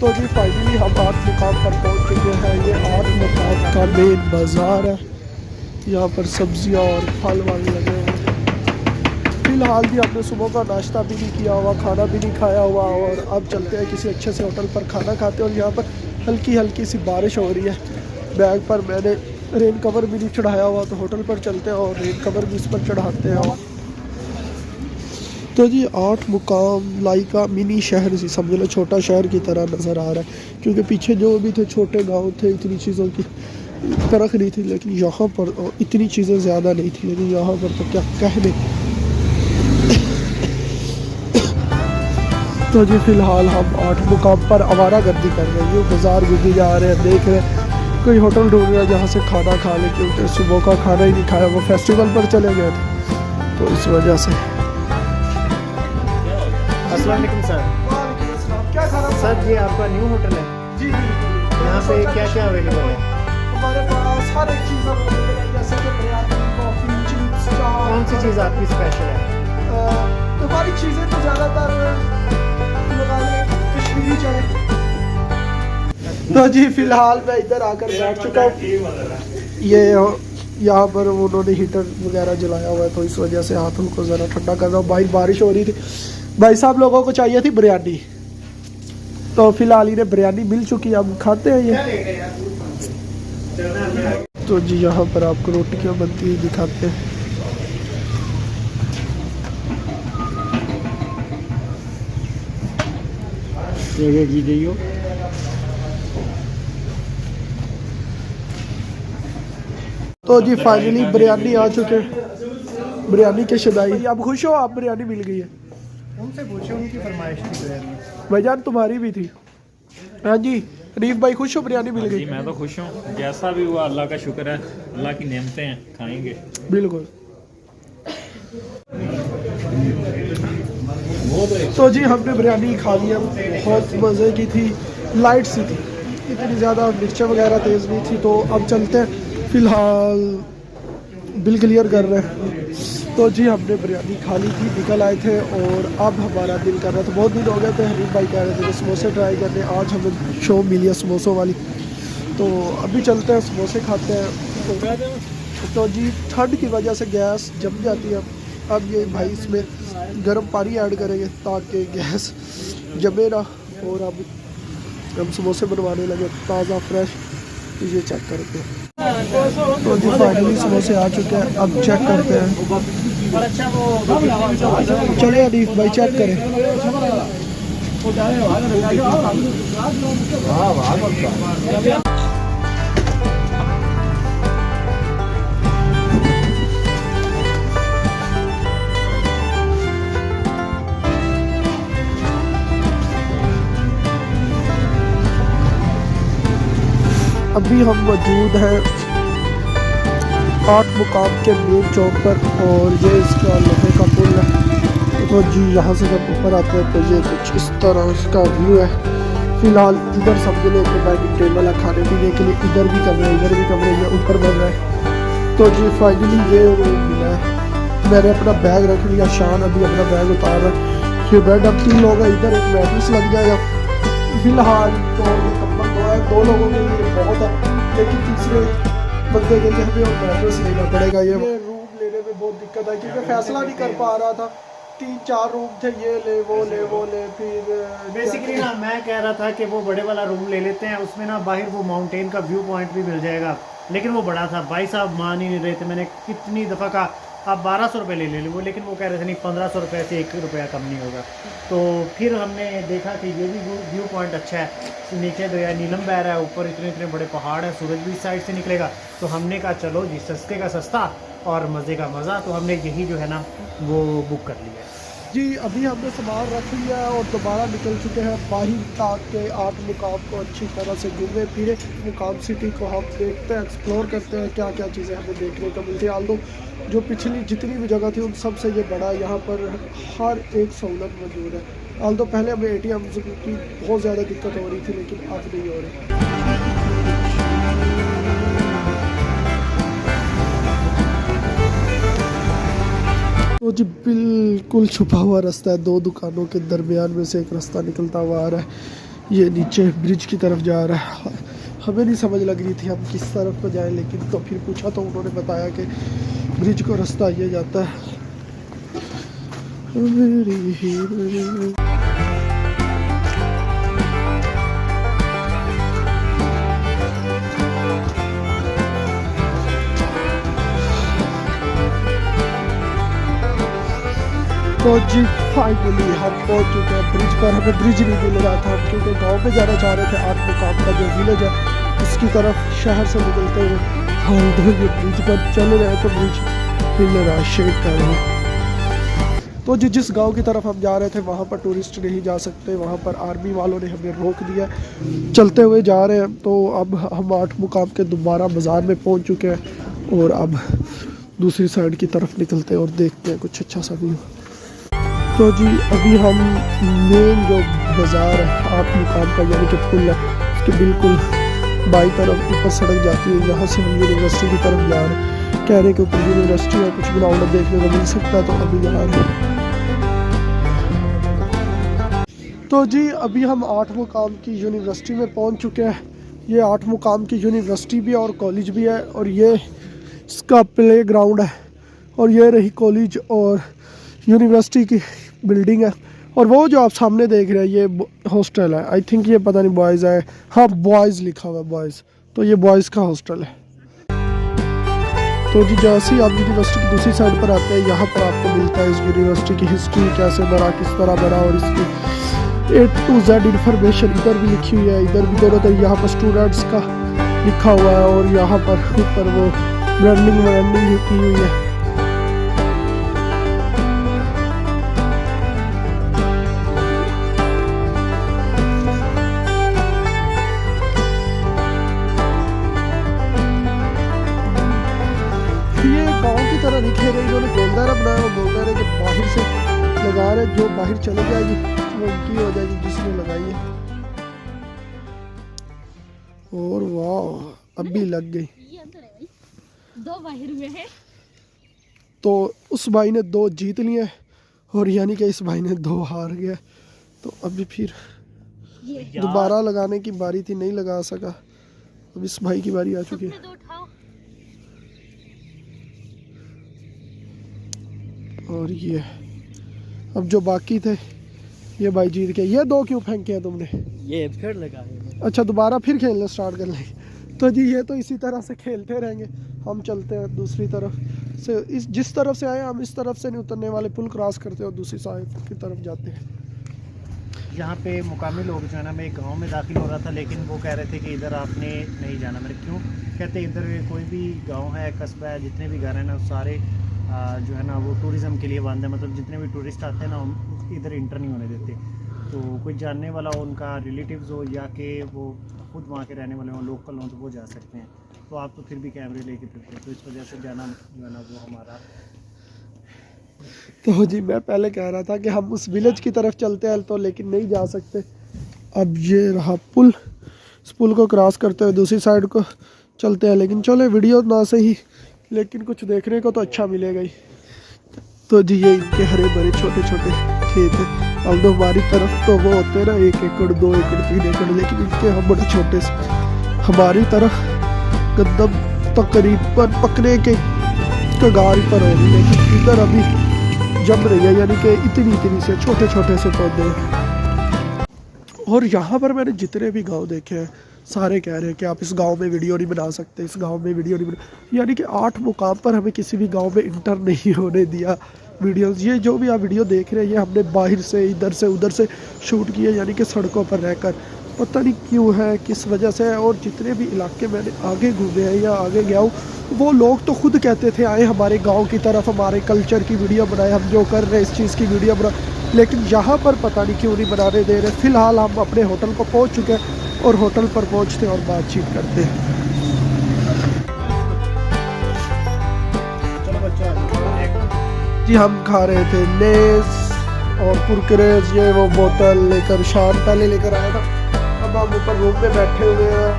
तो जी फाइनली हम 8 मुकाम पर पहुंच चुके हैं। ये 8 मुकाम का मेन बाज़ार है। यहाँ पर सब्जियां और फल वल लगे हुए हैं। फ़िलहाल भी हमने सुबह का नाश्ता भी नहीं किया हुआ, खाना भी नहीं खाया हुआ, और अब चलते हैं किसी अच्छे से होटल पर खाना खाते हैं। और यहाँ पर हल्की हल्की सी बारिश हो रही है। बैग पर मैंने रेन कवर भी नहीं चढ़ाया हुआ, तो होटल पर चलते हैं और रेन कवर भी इस पर चढ़ाते हैं। तो जी 8 मुकाम लाइका मिनी शहर सी समझ लो, छोटा शहर की तरह नज़र आ रहा है, क्योंकि पीछे जो भी थे छोटे गांव थे, इतनी चीज़ों की तरख नहीं थी। लेकिन यहाँ पर इतनी चीज़ें ज़्यादा नहीं थी, लेकिन यहाँ पर तो क्या कहने। तो जी फ़िलहाल हम 8 मुकाम पर आवारा गर्दी कर रहे हैं। बाज़ार घूमने जा रहे हैं, देख रहे हैं कोई होटल ढूंढ रहा है जहाँ से खाना खा ले, क्योंकि सुबह का खाना ही नहीं खाया, वो फेस्टिवल पर चले गए थे, तो इस वजह से। अस्सलाम वालेकुम सर। क्या खाना सर ये आपका न्यू होटल है? जी यहाँ पे क्या क्या अवेलेबल है? हमारे पास हर एक चीज़ अवेलेबल है, जैसे कि बिरयानी, कॉफ़ी, चिप्स, चाट। कौन सी चीज़ आपकी स्पेशल है? हमारी चीज़ें तो ज़्यादातर लगा लें कश्मीरी चाय। तो जी फ़िलहाल मैं इधर आकर बैठ चुका हूँ। ये यहाँ पर उन्होंने हीटर वगैरह जलाया हुआ है, तो इस वजह से हाथों को ज़रा ठंडा कर रहा हूँ। बाहर बारिश हो रही थी। भाई साहब लोगों को चाहिए थी बिरयानी, तो फिलहाल इन्हें बिरयानी मिल चुकी है, हम खाते हैं ये। तो जी यहाँ पर आपको रोटियाँ बनती हुई दिखाते हैं। तो जी फाइनली बिरयानी आ चुके हैं। बिरयानी के शदाई, आप खुश हो? आप बिरयानी मिल गई है? उनसे पूछो, उनकी फरमाइश थी बिरयानी। भाईजान तुम्हारी भी थी। हाँ जी हनीफ भाई, खुश हो? बिरयानी मिल गई? मैं तो खुश हूँ, जैसा भी हुआ अल्लाह का शुक्र है, अल्लाह की नेमतें हैं, खाएंगे। बिल्कुल। तो जी हमने बिरयानी खा लिया, बहुत मज़े की थी, लाइट सी थी, इतनी ज़्यादा मिर्चें वगैरह तेज़ नहीं थी। तो अब चलते हैं, फ़िलहाल बिल क्लियर कर रहे हैं। तो जी हमने बिरयानी खा ली थी, निकल आए थे, और अब हमारा दिल कर रहा था, बहुत दिन हो गए थे। हनीफ भाई कह रहे थे कि समोसे ट्राई करने, आज हमें शो मिली है समोसों वाली, तो अभी चलते हैं समोसे खाते हैं। तो जी ठंड की वजह से गैस जम जाती है। अब ये भाई इसमें गर्म पानी ऐड करेंगे ताकि गैस जमे ना, और अब हम समोसे बनवाने लगे ताज़ा फ्रेश। ये चेक करते हैं। तो जी फाइनली समोसे आ चुके हैं, अब चेक करते हैं। चलिए अनीफ भाई चेक करें। अभी हम मौजूद हैं 8 मुकाम के मेन चौक पर, और ये इसका लोहे का पुल है। तो जी यहाँ से जब ऊपर आते हैं तो ये कुछ इस तरह का व्यू है। फ़िलहाल इधर समझ लें कि डाइनिंग टेबल है खाने पीने के लिए, इधर भी कमरे, इधर भी कमरे, ये ऊपर बन रहा है। तो जी फाइनली ये रूम मिला है। मैंने अपना बैग रख लिया, शान अभी अपना बैग उतार रहा है। ये बेड अब 3 लोग हैं, इधर एक मैट्रेस लग जाएगा। फ़िलहाल तो ये कम्बल 2 लोगों के लिए बहुत है, लेकिन तीसरे बंदे के लिए हमें और मैट्रेस लेना पड़ेगा। ये रूम लेने में बहुत दिक्कत है, क्योंकि फैसला नहीं कर पा रहा था। 3-4 रूम थे, ये ले वो ले वो ले, फिर बेसिकली ना मैं कह रहा था कि वो बड़े वाला रूम ले लेते हैं, उसमें ना बाहर वो माउंटेन का व्यू पॉइंट भी मिल जाएगा, लेकिन वो बड़ा था। भाई साहब मान ही नहीं रहे थे। मैंने कितनी दफ़ा कहा आप 1200 रुपये ले वो, लेकिन वो कह रहे थे नहीं 1500 रुपये से 1 रुपया कम नहीं होगा। तो फिर हमने देखा कि ये भी व्यू पॉइंट अच्छा है, नीचे दरिया नीलम बह रहा है, ऊपर इतने इतने बड़े पहाड़ है, सूरज भी इस साइड से निकलेगा। तो हमने कहा चलो जी सस्ते का सस्ता और मज़े का मज़ा, तो हमने यही जो है ना वो बुक कर लिया जी। अभी हमने सामान रख लिया है और दोबारा निकल चुके हैं बाहर, ताकि 8 मुकाम को अच्छी तरह से घूमे फिरे। मुकाम सिटी को हम देखते हैं, एक्सप्लोर करते हैं, क्या क्या चीज़ें हमें देखने को मिलती है। आल्दो जो पिछली जितनी भी जगह थी उन सब से ये बड़ा, यहाँ पर हर एक सहूलत मौजूद है। आल्दो पहले हमें ATM की बहुत ज़्यादा दिक्कत हो रही थी, लेकिन अब नहीं हो रही। तो जी बिल्कुल छुपा हुआ रास्ता है, 2 दुकानों के दरमियान में से एक रास्ता निकलता हुआ आ रहा है। ये नीचे ब्रिज की तरफ जा रहा है। हमें नहीं समझ लग रही थी हम किस तरफ को जाएं, लेकिन तो फिर पूछा तो उन्होंने बताया कि ब्रिज को रास्ता ये जाता है। तो जी फाइनली हम पहुंच चुके हैं ब्रिज पर। हमें ब्रिज नहीं मिल रहा था, हम क्योंकि गांव में जाना चाह रहे थे। 8 मुकाम का जो विलेज है उसकी तरफ शहर से निकलते हुए हम ये ब्रिज पर चल रहे हैं, तो ब्रिज हिल रहा है, शेक कर रहा है। तो जी जिस गांव की तरफ हम जा रहे थे वहाँ पर टूरिस्ट नहीं जा सकते, वहाँ पर आर्मी वालों ने हमें रोक दिया। चलते हुए जा रहे हैं। तो अब हम 8 मुकाम के दोबारा बाज़ार में पहुँच चुके हैं और अब दूसरी साइड की तरफ निकलते हैं और देखते हैं कुछ अच्छा सा व्यू। तो जी अभी हम मेन जो बाज़ार है 8 मुकाम का, यानी कि पुल है, उसके बिल्कुल बाई तरफ ऊपर सड़क जाती है, यहाँ से हम यूनिवर्सिटी की तरफ जा रहे हैं। कह रहे के ऊपर यूनिवर्सिटी है, कुछ ग्राउंड देखने को मिल सकता है, तो अभी जा रहे हैं। तो जी अभी हम 8 मुकाम की यूनिवर्सिटी में पहुँच चुके हैं। ये 8 मुकाम की यूनिवर्सिटी भी है और कॉलेज भी है, और ये इसका प्ले ग्राउंड है, और ये रही कॉलेज और यूनिवर्सिटी की बिल्डिंग है। और वो जो आप सामने देख रहे हैं ये हॉस्टल है। आई थिंक ये पता नहीं बॉयज़ है, हाँ बॉयज़ लिखा हुआ है, बॉयज़। तो ये बॉयज़ का हॉस्टल है। तो जी जैसे ही आप यूनिवर्सिटी की दूसरी साइड पर आते हैं, यहाँ पर आपको मिलता है इस यूनिवर्सिटी की हिस्ट्री, कैसे बना, किस तरह बना, और इसकी A to Z इन्फॉर्मेशन इधर भी लिखी हुई है, इधर भी दोनों तरफ। यहाँ पर स्टूडेंट्स का लिखा हुआ है और यहाँ पर ऊपर वो ब्रांडिंग की हुई है। ये गांव की तरह नहीं खेल रहे, इन्होंने गोलदारा बनाया और गोलदारे के बाहर से लगा रहे, जो बाहर चले जाएगी वो उनकी हो जाएगी जिसने लगाई है। और वाह अभी लग गई। दो बाहर हुए हैं। तो उस भाई ने 2 जीत लिए और यानी कि इस भाई ने 2 हार गया। तो अभी फिर दोबारा लगाने की बारी थी, नहीं लगा सका। अब इस भाई की बारी आ चुकी है। और ये अब जो बाकी थे ये भाई जीत गए। ये 2 क्यों फेंके हैं तुमने? ये फिर लगा है। अच्छा दोबारा फिर खेलना स्टार्ट कर लेंगे। तो जी ये तो इसी तरह से खेलते रहेंगे। हम चलते हैं दूसरी तरफ से, इस जिस तरफ से आए हम इस तरफ से नहीं उतरने वाले, पुल क्रॉस करते हैं और दूसरी साइड की तरफ जाते हैं। यहाँ पे मुकामी लोग जो है ना, मैं एक गाँव में दाखिल हो रहा था, लेकिन वो कह रहे थे कि इधर आपने नहीं जाना। मैंने क्यों? कहते इधर कोई भी गाँव है, कस्बा है, जितने भी घर हैं ना सारे जो है ना वो टूरिज़्म के लिए बंद है। मतलब जितने भी टूरिस्ट आते हैं ना इधर इंटर नहीं होने देते। तो कोई जानने वाला हो, उनका रिलेटिव्स हो, या कि वो खुद वहाँ के रहने वाले हों, लोकल हों, तो वो जा सकते हैं। तो आप तो फिर भी कैमरे लेके फिरते हैं, तो इस वजह से जाना जो है ना वो हमारा। तो जी मैं पहले कह रहा था कि हम उस विलेज की तरफ चलते हैं, तो लेकिन नहीं जा सकते। अब ये रहा पुल, इस पुल को क्रॉस करते हुए दूसरी साइड को चलते हैं। लेकिन चले वीडियो ना सही, लेकिन कुछ देखने को तो अच्छा मिलेगा ही। तो जी ये इनके हरे भरे छोटे छोटे खेत हैं। अब तो हमारी तरफ तो वो होते हैं ना 1 एकड़ 2 एकड़ 3 एकड़, लेकिन इनके हम बड़े छोटे से। हमारी तरफ गंदम तकरीबन पकने के कगार पर हो रही है, लेकिन इधर अभी जम रही है, यानी कि इतनी से छोटे छोटे से पौधे हैं। और यहाँ पर मैंने जितने भी गाँव देखे हैं सारे कह रहे हैं कि आप इस गांव में वीडियो नहीं बना सकते, इस गांव में वीडियो नहीं बना, यानी कि 8 मुकाम पर हमें किसी भी गांव में इंटर नहीं होने दिया वीडियोस। ये जो भी आप वीडियो देख रहे हैं ये हमने बाहर से इधर से उधर से शूट किए, यानी कि सड़कों पर रहकर। पता नहीं क्यों है, किस वजह से है। और जितने भी इलाके मैंने आगे घूमे हैं या आगे गया हूँ, वो लोग तो खुद कहते थे आए हमारे गाँव की तरफ, हमारे कल्चर की वीडियो बनाए, हम जो कर रहे हैं इस चीज़ की वीडियो बना, लेकिन यहाँ पर पता नहीं क्यों नहीं बनाने दे रहे। फ़िलहाल हम अपने होटल को पहुँच चुके हैं और होटल पर पहुंचते हैं और बातचीत करते हैं। चलो बच्चों जी हम खा रहे थे लेस और कुरकुरेज, ये वो बोतल लेकर शाम पहले लेकर आया था। अब हम ऊपर रूम में बैठे हुए हैं।